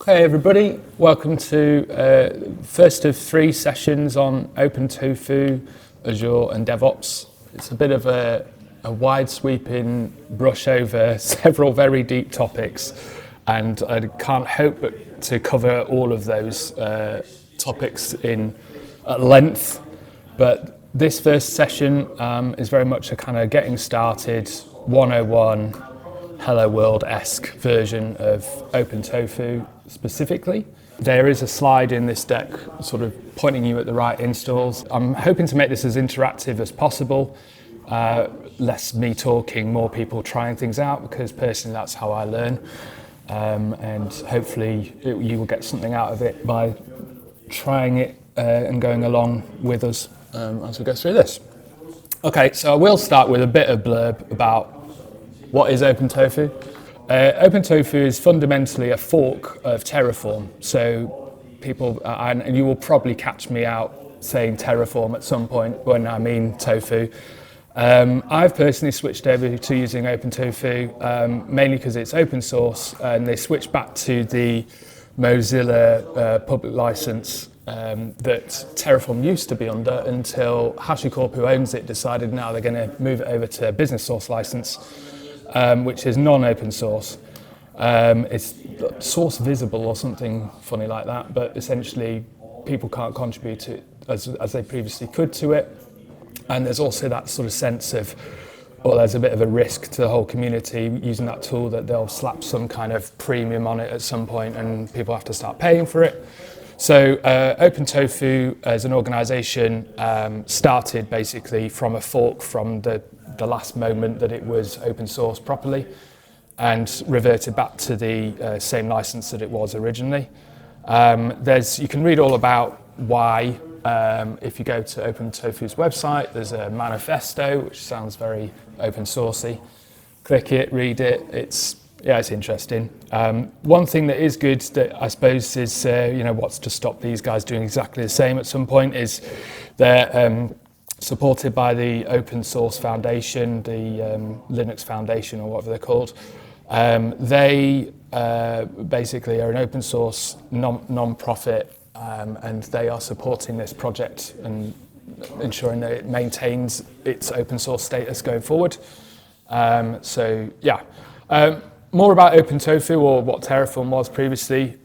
Hey everybody, welcome to first of 3 sessions on OpenTofu, Azure and DevOps. It's a bit of a wide sweeping brush over several very deep topics, and I can't hope but to cover all of those topics at length. But this first session is very much a kind of getting started 101 Hello World-esque version of OpenTofu specifically. There is a slide in this deck sort of pointing you at the right installs. I'm hoping to make this as interactive as possible, less me talking, more people trying things out, because personally that's how I learn, and hopefully you will get something out of it by trying it and going along with us as we go through this. Okay, so I will start with a bit of blurb about what is OpenTofu. OpenTofu is fundamentally a fork of Terraform. So people, and you will probably catch me out saying Terraform at some point when I mean tofu. I've personally switched over to using OpenTofu, mainly because it's open source, and they switched back to the Mozilla public license that Terraform used to be under until HashiCorp, who owns it, decided now they're going to move it over to business source license, which is non-open source. It's source visible or something funny like that, but essentially people can't contribute to it as they previously could to it. And there's also that sort of sense of, well, there's a bit of a risk to the whole community using that tool, that they'll slap some kind of premium on it at some point and people have to start paying for it. So OpenTofu as an organization started basically from a fork from the last moment that it was open source properly, and reverted back to the same license that it was originally. You can read all about why if you go to OpenTofu's website. There's a manifesto which sounds very open sourcey. Click it, read it. It's interesting. One thing that is good that I suppose is what's to stop these guys doing exactly the same at some point is they're supported by the Open Source Foundation, the Linux Foundation, or whatever they're called. They basically are an open source non-profit, and they are supporting this project and ensuring that it maintains its open source status going forward. More about OpenTofu, or what Terraform was previously.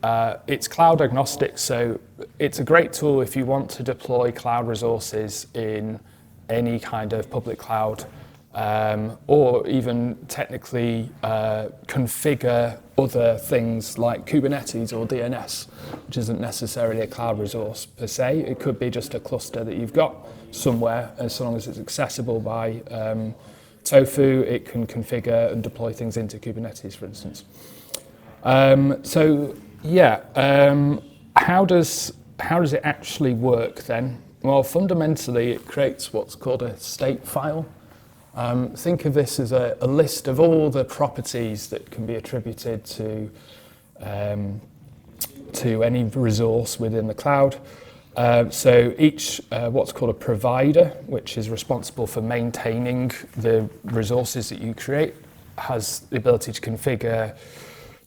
It's cloud agnostic, so it's a great tool if you want to deploy cloud resources in any kind of public cloud, or even technically configure other things like Kubernetes or DNS, which isn't necessarily a cloud resource per se. It could be just a cluster that you've got somewhere, as long as it's accessible by Tofu. It can configure and deploy things into Kubernetes, for instance. How does it actually work then? Well, fundamentally, it creates what's called a state file. Think of this as a list of all the properties that can be attributed to any resource within the cloud. So each, what's called a provider, which is responsible for maintaining the resources that you create, has the ability to configure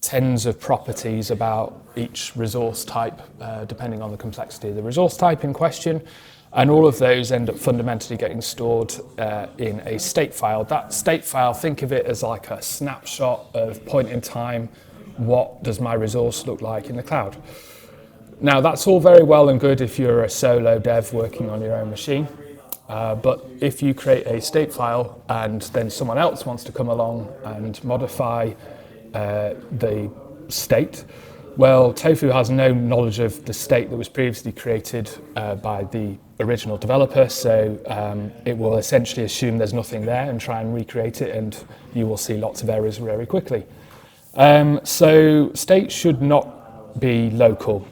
tens of properties about each resource type, depending on the complexity of the resource type in question. And all of those end up fundamentally getting stored in a state file. That state file, think of it as like a snapshot of point in time. What does my resource look like in the cloud? Now, that's all very well and good if you're a solo dev working on your own machine. But if you create a state file and then someone else wants to come along and modify the state, well, Tofu has no knowledge of the state that was previously created by the original developer, so it will essentially assume there's nothing there and try and recreate it, and you will see lots of errors very quickly. So state should not be local.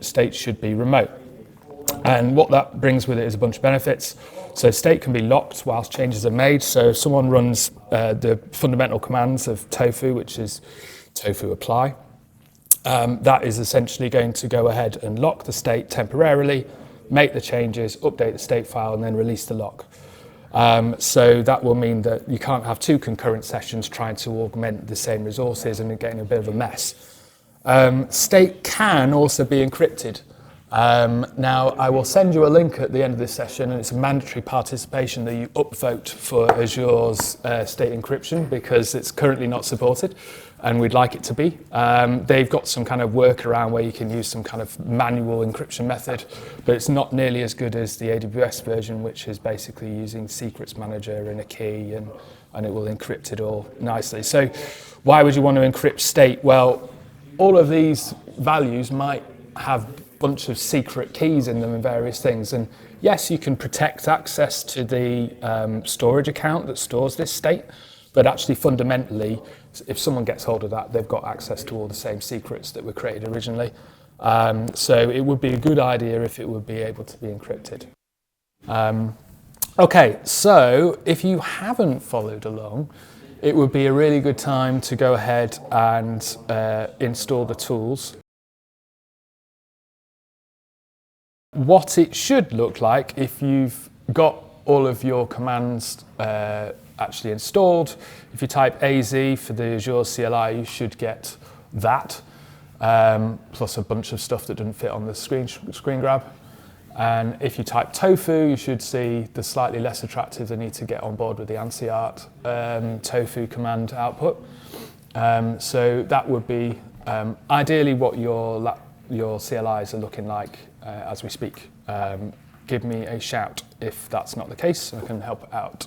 State should be remote. And what that brings with it is a bunch of benefits. So state can be locked whilst changes are made. So if someone runs the fundamental commands of Tofu, which is tofu apply, that is essentially going to go ahead and lock the state temporarily, make the changes, update the state file, and then release the lock. So that will mean that you can't have two concurrent sessions trying to augment the same resources and getting a bit of a mess. State can also be encrypted. Now, I will send you a link at the end of this session, and it's a mandatory participation that you upvote for Azure's state encryption because it's currently not supported, and we'd like it to be. They've got some kind of workaround where you can use some kind of manual encryption method, but it's not nearly as good as the AWS version, which is basically using secrets manager and a key, and it will encrypt it all nicely. So why would you want to encrypt state? Well, all of these values might have a bunch of secret keys in them and various things. And yes, you can protect access to the storage account that stores this state, but actually fundamentally, if someone gets hold of that, they've got access to all the same secrets that were created originally. So it would be a good idea if it would be able to be encrypted. Okay, so if you haven't followed along, it would be a really good time to go ahead and install the tools. What it should look like if you've got all of your commands actually installed. If you type AZ for the Azure CLI, you should get that, plus a bunch of stuff that didn't fit on the screen grab. And if you type tofu, you should see the slightly less attractive, they need to get on board with the ANSI art tofu command output. So that would be ideally what your CLIs are looking like as we speak. Give me a shout if that's not the case, I can help out.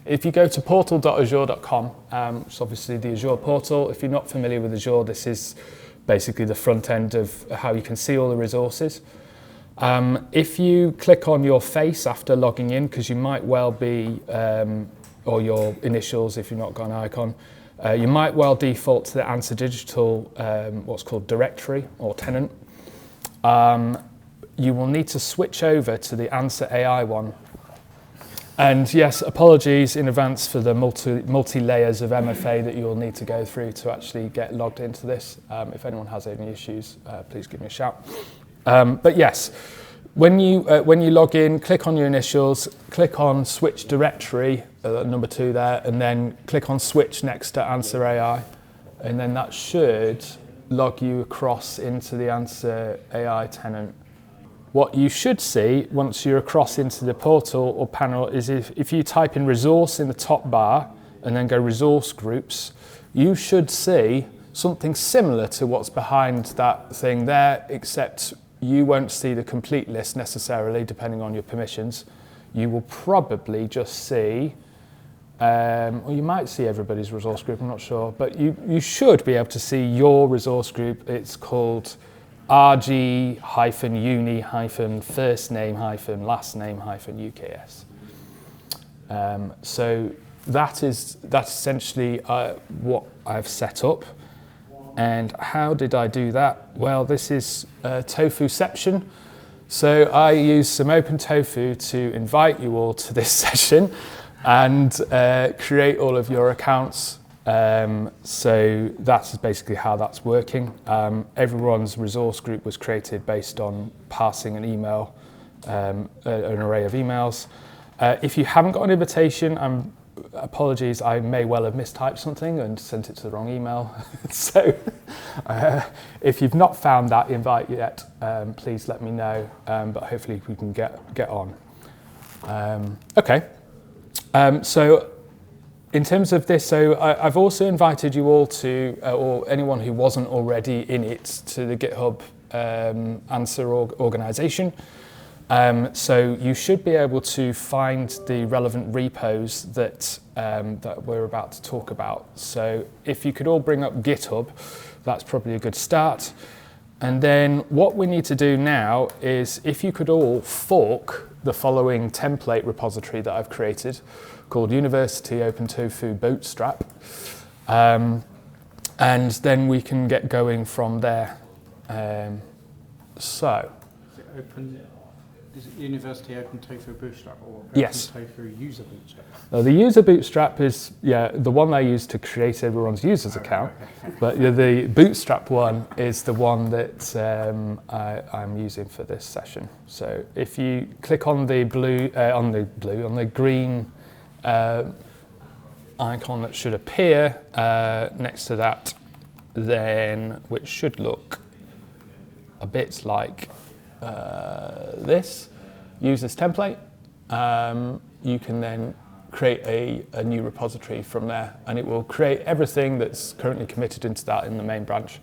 If you go to portal.azure.com, which is obviously the Azure portal, if you're not familiar with Azure, this is basically the front end of how you can see all the resources. If you click on your face after logging in, because you might well be, or your initials if you've not got an icon, you might well default to the Answer Digital, what's called directory or tenant. You will need to switch over to the Answer AI one. And yes, apologies in advance for the multi-layers of MFA that you will need to go through to actually get logged into this. If anyone has any issues, please give me a shout. But yes, when you log in, click on your initials, click on switch directory, number 2 there, and then click on switch next to Answer AI, and then that should log you across into the Answer AI tenant. What you should see once you're across into the portal or panel is if you type in resource in the top bar and then go resource groups, you should see something similar to what's behind that thing there, except you won't see the complete list necessarily, depending on your permissions. You will probably just see, or you might see everybody's resource group, I'm not sure, but you should be able to see your resource group. It's called RG-uni-first name-last name-UKS. So that's essentially what I've set up. And how did I do that? Well, this is Tofuception. So I used some OpenTofu to invite you all to this session and create all of your accounts. So that's basically how that's working. Everyone's resource group was created based on passing an email, an array of emails. If you haven't got an invitation, apologies, I may well have mistyped something and sent it to the wrong email. So if you've not found that invite yet, please let me know, but hopefully we can get on. Okay, so in terms of this, so I've also invited you all to, or anyone who wasn't already in it, to the GitHub Answer organization. So you should be able to find the relevant repos that we're about to talk about. So if you could all bring up GitHub, that's probably a good start. And then what we need to do now is if you could all fork the following template repository that I've created called University OpenTofu Bootstrap. And then we can get going from there. Is it University OpenTofu Bootstrap or Yes. OpenTofu User Bootstrap? The user bootstrap is the one I use to create everyone's user's account, but the bootstrap one is the one that I'm using for this session. So if you click on the green icon that should appear next to that then which should look a bit like this. Use this template. You can then create a new repository from there, and it will create everything that's currently committed into that in the main branch.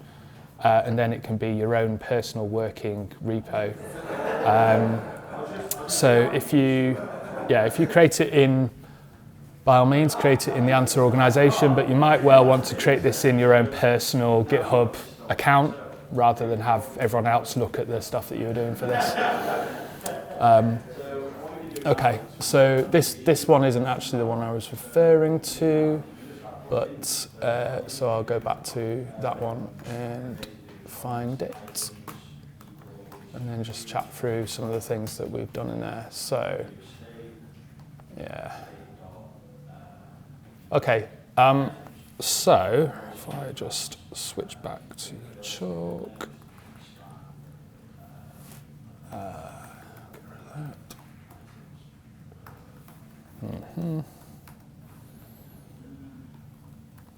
And then it can be your own personal working repo. So if you create it in, by all means, create it in the Answer organization, but you might well want to create this in your own personal GitHub account rather than have everyone else look at the stuff that you're doing for this. Okay, so this one isn't actually the one I was referring to, but so I'll go back to that one and find it, and then just chat through some of the things that we've done in there. So, yeah. Okay, so if I just switch back to Chalk. Get rid of that.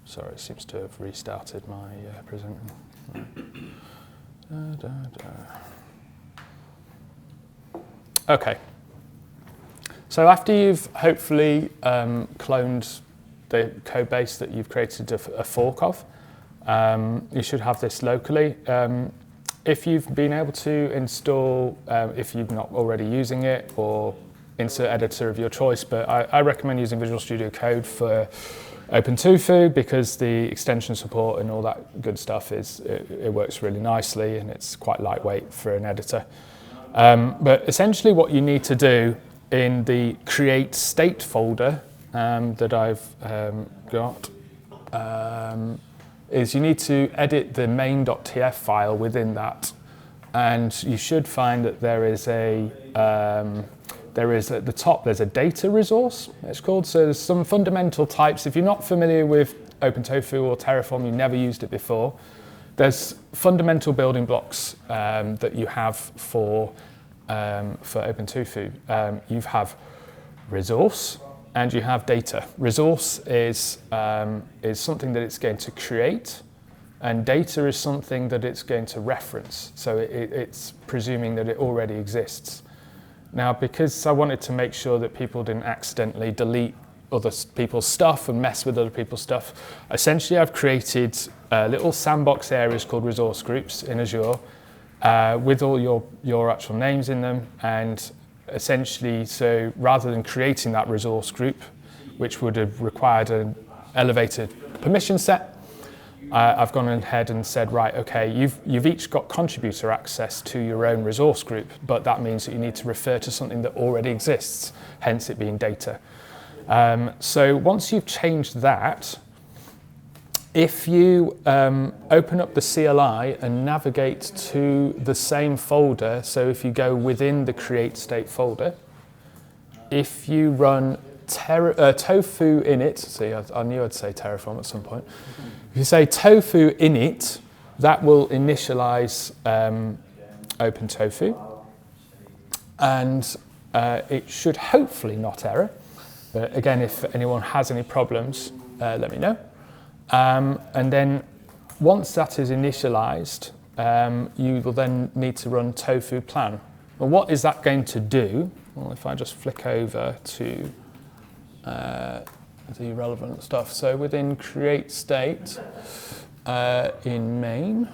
Sorry, it seems to have restarted my presenting. Okay. So after you've hopefully cloned the code base that you've created a fork of, you should have this locally. If you've been able to install, if you're not already using it, or insert editor of your choice, but I recommend using Visual Studio Code for OpenTofu because the extension support and all that good stuff it works really nicely, and it's quite lightweight for an editor. But essentially what you need to do in the create state folder that I've got is you need to edit the main.tf file within that, and you should find that there is at the top, there's a data resource, it's called. So there's some fundamental types. If you're not familiar with OpenTofu or Terraform, you've never used it before, there's fundamental building blocks that you have for OpenTofu. You have resource and you have data. Resource is something that it's going to create, and data is something that it's going to reference. So it's presuming that it already exists. Now, because I wanted to make sure that people didn't accidentally delete other people's stuff and mess with other people's stuff, essentially I've created little sandbox areas called resource groups in Azure with all your actual names in them. And essentially, so rather than creating that resource group, which would have required an elevated permission set, I've gone ahead and said, right, okay, you've each got contributor access to your own resource group, but that means that you need to refer to something that already exists, hence it being data. So once you've changed that, if you open up the CLI and navigate to the same folder, so if you go within the create state folder, if you run tofu init, see, I knew I'd say Terraform at some point. If you say tofu init, that will initialize OpenTofu, and it should hopefully not error. But again, if anyone has any problems, let me know. And then once that is initialized, you will then need to run tofu plan. Well, what is that going to do? Well, if I just flick over to the relevant stuff. So within create state in main.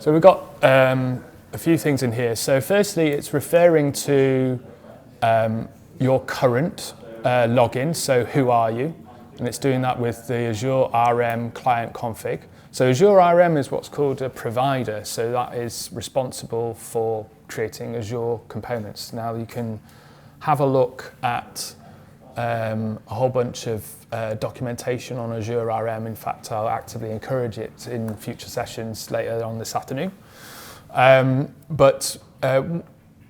So we've got a few things in here. So firstly, it's referring to your current login. So who are you? And it's doing that with the Azure RM client config. So Azure RM is what's called a provider. So that is responsible for creating Azure components. Now you can have a look at a whole bunch of documentation on Azure RM. In fact, I'll actively encourage it in future sessions later on this afternoon. But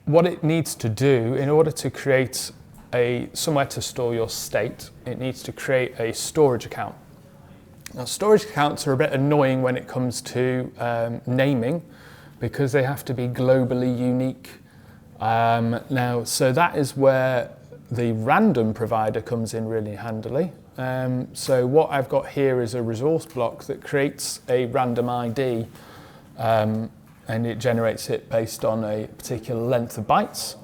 what it needs to do in order to create somewhere to store your state, it needs to create a storage account. Now, storage accounts are a bit annoying when it comes to naming because they have to be globally unique. So that is where the random provider comes in really handily. So what I've got here is a resource block that creates a random ID, and it generates it based on a particular length of bytes.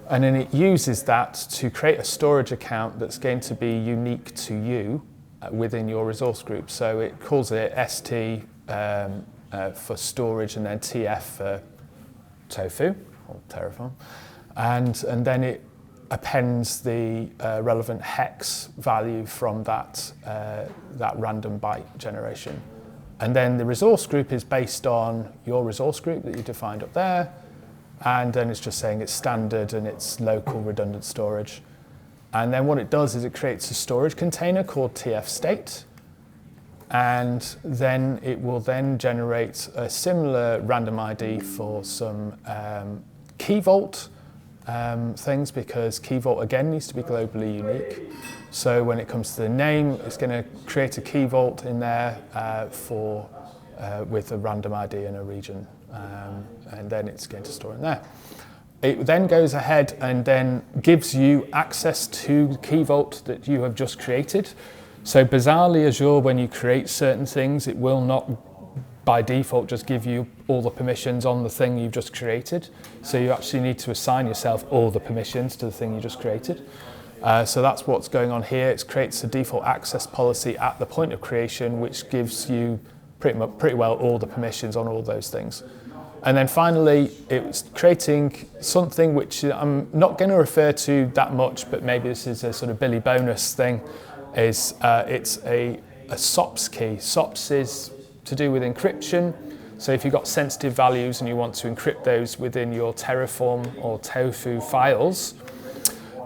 And then it uses that to create a storage account that's going to be unique to you within your resource group. So it calls it ST for storage and then TF for Tofu or Terraform. And then it appends the relevant hex value from that random byte generation. And then the resource group is based on your resource group that you defined up there. And then it's just saying it's standard and it's local redundant storage. And then what it does is it creates a storage container called TF state. And then it will then generate a similar random ID for some key vault things, because key vault again needs to be globally unique. So when it comes to the name, it's going to create a key vault in there with a random ID in a region. And then it's going to store in there. It then goes ahead and then gives you access to the key vault that you have just created. So bizarrely, Azure, when you create certain things, it will not by default just give you all the permissions on the thing you've just created. So you actually need to assign yourself all the permissions to the thing you just created. So that's what's going on here. It creates a default access policy at the point of creation, which gives you pretty well all the permissions on all those things. And then finally, it's creating something which I'm not going to refer to that much, but maybe this is a sort of Billy bonus thing, is it's a SOPs key. SOPs is to do with encryption. So if you've got sensitive values and you want to encrypt those within your Terraform or Tofu files,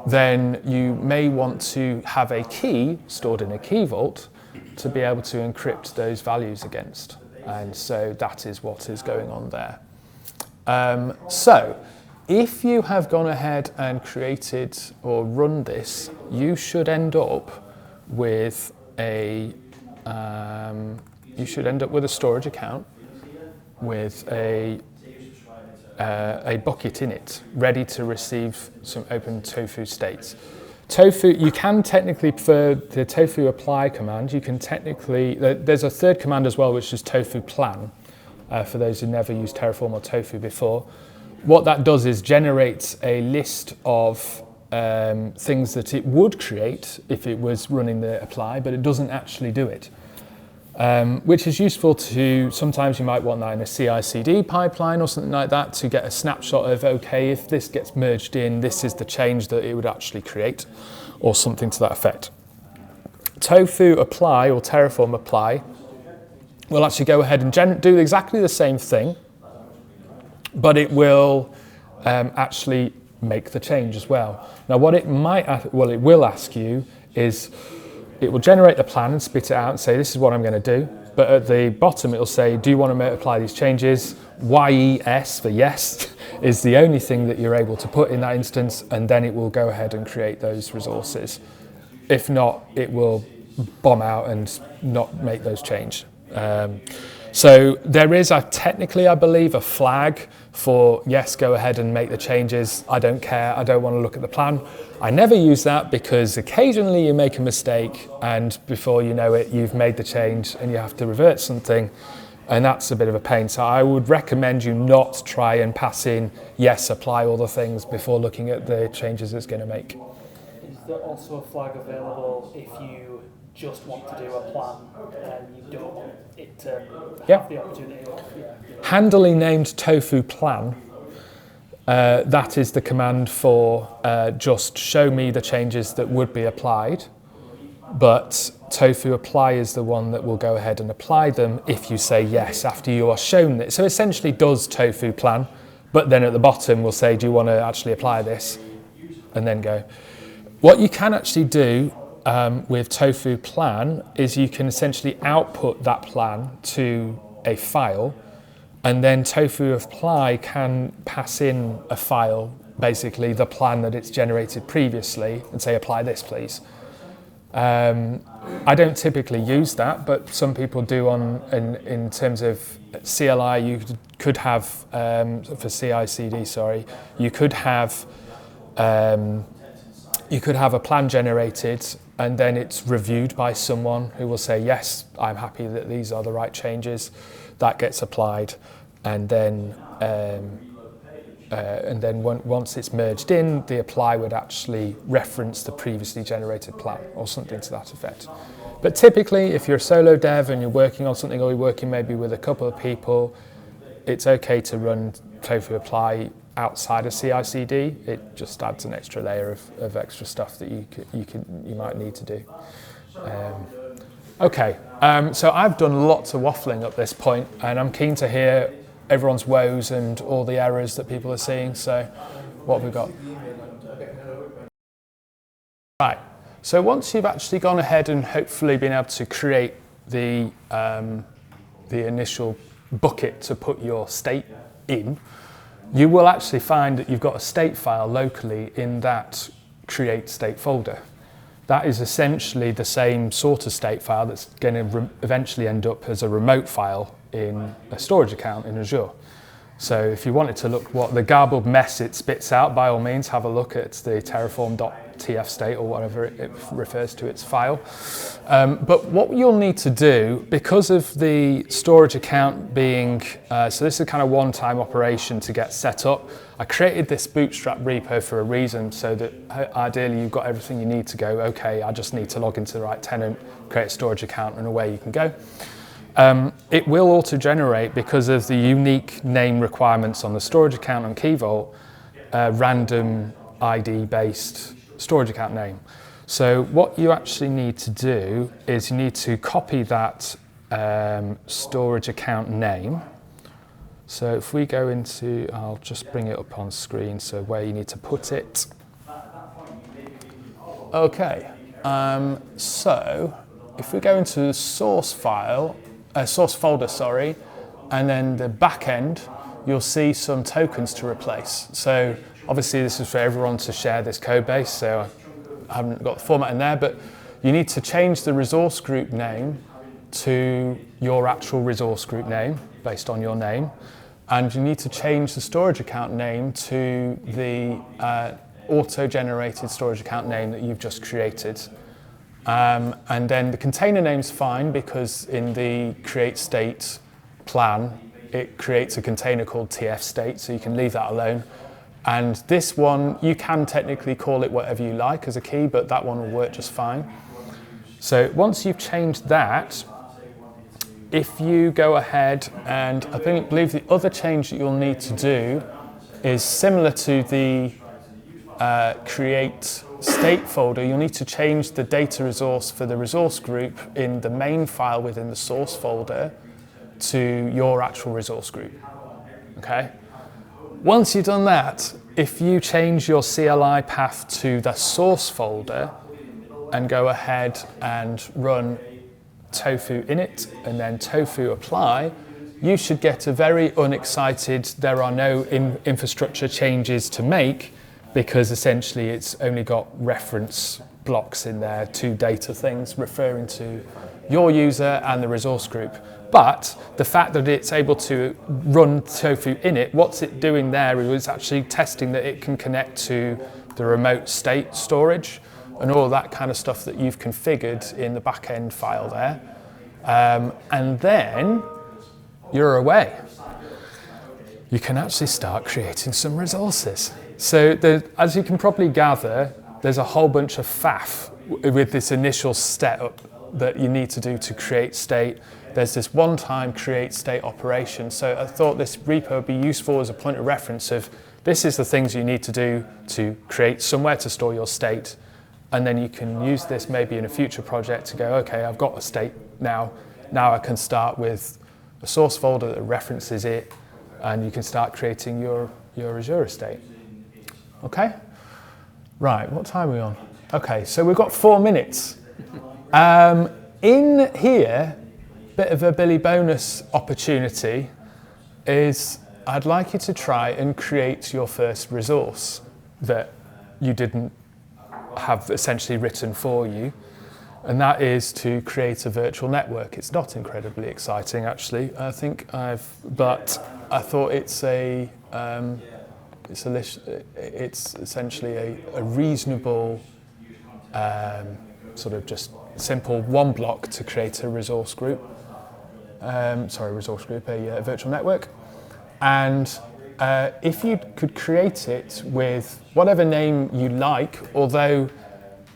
then you may want to have a key stored in a key vault to be able to encrypt those values against. And so that is what is going on there. So if you have gone ahead and created or run this, you should end up with a storage account with a bucket in it, ready to receive some OpenTofu states. Tofu, you can technically, for the tofu apply command, you can technically, there's a third command as well, which is tofu plan, for those who never used Terraform or Tofu before. What that does is generates a list of things that it would create if it was running the apply, but it doesn't actually do it. Which is useful to, sometimes you might want that in a CI/CD pipeline or something like that to get a snapshot of, okay, if this gets merged in, this is the change that it would actually create, or something to that effect. Tofu apply or Terraform apply will actually go ahead and do exactly the same thing, but it will actually make the change as well. Now what it will ask you is, it will generate the plan and spit it out and say, this is what I'm going to do. But at the bottom, it'll say, do you want to apply these changes? YES for yes is the only thing that you're able to put in that instance. And then it will go ahead and create those resources. If not, it will bomb out and not make those change. So there is technically, I believe, a flag for yes, go ahead and make the changes. I don't care. I don't want to look at the plan. I never use that because occasionally you make a mistake and before you know it, you've made the change and you have to revert something. And that's a bit of a pain. So I would recommend you not try and pass in yes, apply all the things before looking at the changes it's going to make. Is there also a flag available if you just want to do a plan and you don't want it to have the opportunity? Handily named tofu plan, that is the command for just show me the changes that would be applied, but tofu apply is the one that will go ahead and apply them if you say yes after you are shown it. So essentially does tofu plan, but then at the bottom will say, do you want to actually apply this? And then go. What you can actually do with tofu plan is you can essentially output that plan to a file, and then tofu apply can pass in a file, basically the plan that it's generated previously, and say apply this please. I don't typically use that, but some people do in terms of CLI. You could have for CI/CD, sorry, you could have you could have a plan generated and then it's reviewed by someone who will say, yes, I'm happy that these are the right changes. That gets applied, and then once it's merged in, the apply would actually reference the previously generated plan or something to that effect. But typically, if you're a solo dev and you're working on something, or you're working maybe with a couple of people, it's okay to run Tofu apply outside of CI/CD. It just adds an extra layer of extra stuff that you might need to do. So I've done lots of waffling up this point, and I'm keen to hear everyone's woes and all the errors that people are seeing. So what have we got? Right. So once you've actually gone ahead and hopefully been able to create the initial bucket to put your state in, you will actually find that you've got a state file locally in that create state folder. That is essentially the same sort of state file that's going to eventually end up as a remote file in a storage account in Azure. So if you wanted to look what the garbled mess it spits out, by all means have a look at the terraform.tf state or whatever it refers to its file. But what you'll need to do, because of the storage account being, so this is kind of one-time operation to get set up. I created this bootstrap repo for a reason, so that ideally you've got everything you need to go, okay, I just need to log into the right tenant, create a storage account, and away you can go. It will auto-generate, because of the unique name requirements on the storage account on Key Vault, random ID-based storage account name. So what you actually need to do is you need to copy that storage account name. So if we go into, I'll just bring it up on screen, so where you need to put it. Okay, so if we go into the source file, source folder, sorry, and then the backend, you'll see some tokens to replace. So obviously this is for everyone to share this code base, so I haven't got the format in there, but you need to change the resource group name to your actual resource group name based on your name. And you need to change the storage account name to the auto-generated storage account name that you've just created. And then the container name's fine, because in the create state plan, it creates a container called tf state, so you can leave that alone. And this one, you can technically call it whatever you like as a key, but that one will work just fine. So once you've changed that, if you go ahead and I believe the other change that you'll need to do is similar to the create state folder, you'll need to change the data resource for the resource group in the main file within the source folder to your actual resource group. Okay? Once you've done that, if you change your CLI path to the source folder and go ahead and run tofu init and then tofu apply, you should get a very unexcited, there are no infrastructure changes to make, because essentially it's only got reference blocks in there, two data things referring to your user and the resource group. But the fact that it's able to run tofu init, what's it doing there is actually testing that it can connect to the remote state storage and all that kind of stuff that you've configured in the backend file there. And then you're away. You can actually start creating some resources. So as you can probably gather, there's a whole bunch of faff with this initial setup that you need to do to create state. There's this one-time create state operation. So I thought this repo would be useful as a point of reference of this is the things you need to do to create somewhere to store your state. And then you can use this maybe in a future project to go, okay, I've got a state now. Now I can start with a source folder that references it, and you can start creating your Azure estate. Okay? Right, what time are we on? Okay, so we've got 4 minutes. In here, bit of a Billy bonus opportunity is I'd like you to try and create your first resource that you didn't have essentially written for you, and that is to create a virtual network. It's not incredibly exciting, actually. But I thought it's essentially a reasonable sort of just simple one block to create a resource group. A virtual network. And if you could create it with whatever name you like, although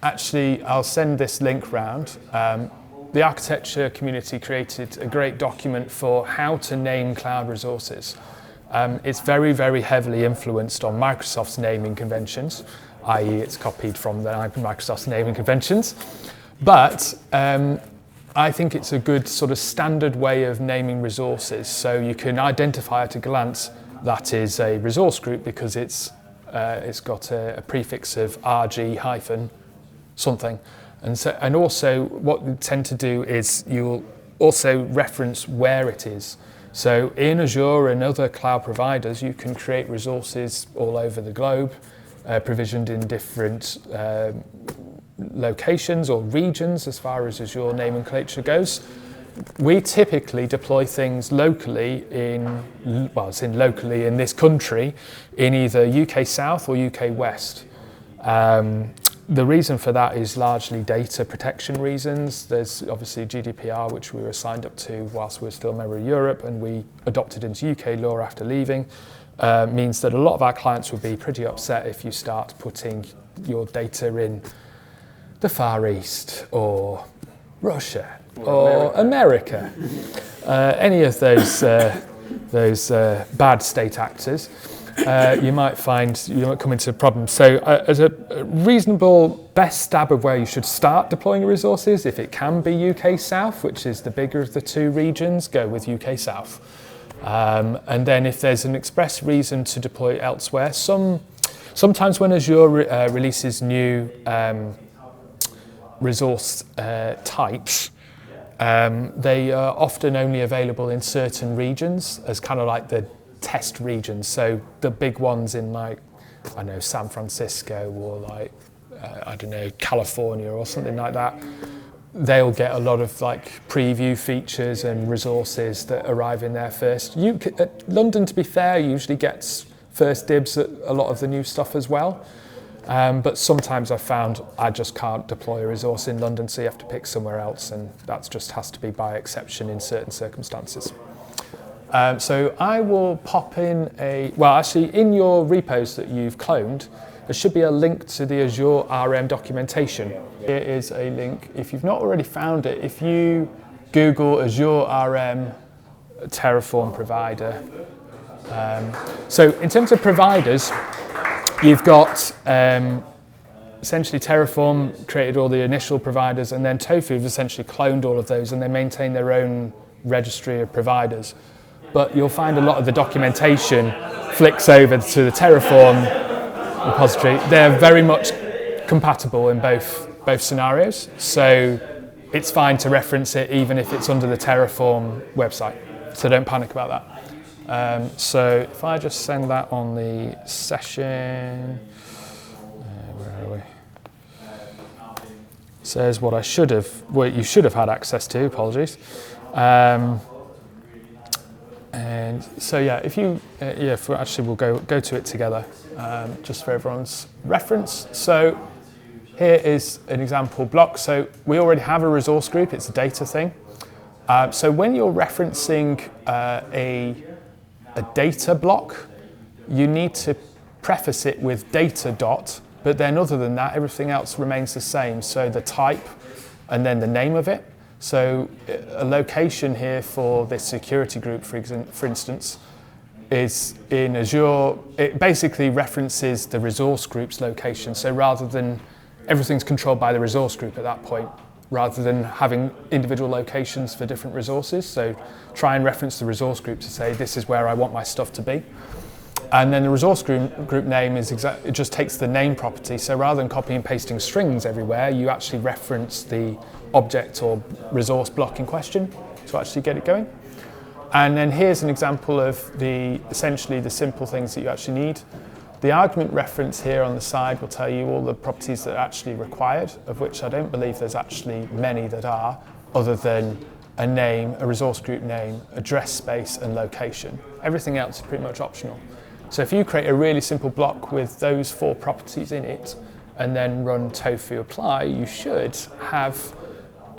actually I'll send this link round. The architecture community created a great document for how to name cloud resources. It's very, very heavily influenced on Microsoft's naming conventions, i.e. it's copied from Microsoft's naming conventions. But I think it's a good sort of standard way of naming resources. So you can identify at a glance that is a resource group because it's got a prefix of RG hyphen something. And also what you tend to do is you'll also reference where it is. So in Azure and other cloud providers, you can create resources all over the globe, provisioned in different locations or regions as far as Azure nomenclature goes. We typically deploy things locally locally in this country in either UK South or UK West. The reason for that is largely data protection reasons. There's obviously GDPR, which we were signed up to whilst we were still a member of Europe, and we adopted into UK law after leaving. Means that a lot of our clients would be pretty upset if you start putting your data in the Far East or Russia or America. Any of those bad state actors. You might come into problems. So as a reasonable best stab of where you should start deploying resources, if it can be UK South, which is the bigger of the two regions, go with UK South. And then if there's an express reason to deploy elsewhere, sometimes when Azure releases new resource types, they are often only available in certain regions as kind of like the test regions. So the big ones in San Francisco or California or something like that, they'll get a lot of preview features and resources that arrive in there first. London, to be fair, usually gets first dibs at a lot of the new stuff as well. But sometimes I've found I just can't deploy a resource in London, so you have to pick somewhere else, and that just has to be by exception in certain circumstances. So I will pop in in your repos that you've cloned, there should be a link to the Azure RM documentation. Here is a link. If you've not already found it, if you Google Azure RM Terraform provider. So in terms of providers, you've got essentially Terraform created all the initial providers, and then Tofu have essentially cloned all of those, and they maintain their own registry of providers. But you'll find a lot of the documentation flicks over to the Terraform repository. They're very much compatible in both scenarios, so it's fine to reference it even if it's under the Terraform website. So don't panic about that. So if I just send that on the session, where are we? It says what you should have had access to. Apologies. And so if you we'll go to it together, just for everyone's reference. So here is an example block. So we already have a resource group. It's a data thing. So when you're referencing a data block, you need to preface it with data dot, but then other than that, everything else remains the same. So the type and then the name of it. So a location here for this security group, for instance, is in Azure. It basically references the resource group's location. So rather than everything's controlled by the resource group at that point, rather than having individual locations for different resources. So try and reference the resource group to say, this is where I want my stuff to be. And then the resource group name it just takes the name property. So rather than copying and pasting strings everywhere, you actually reference the object or resource block in question to actually get it going. And then here's an example of essentially the simple things that you actually need. The argument reference here on the side will tell you all the properties that are actually required, of which I don't believe there's actually many that are, other than a name, a resource group name, address space, and location. Everything else is pretty much optional. So if you create a really simple block with those 4 properties in it, and then run tofu apply, you should have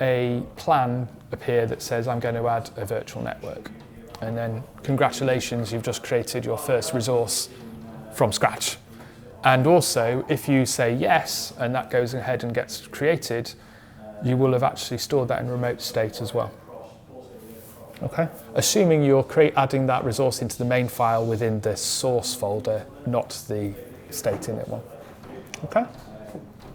a plan appear that says, I'm going to add a virtual network. And then congratulations, you've just created your first resource from scratch. And also, if you say yes, and that goes ahead and gets created, you will have actually stored that in remote state as well. Okay. Assuming you're adding that resource into the main file within the source folder, not the state init one. Okay.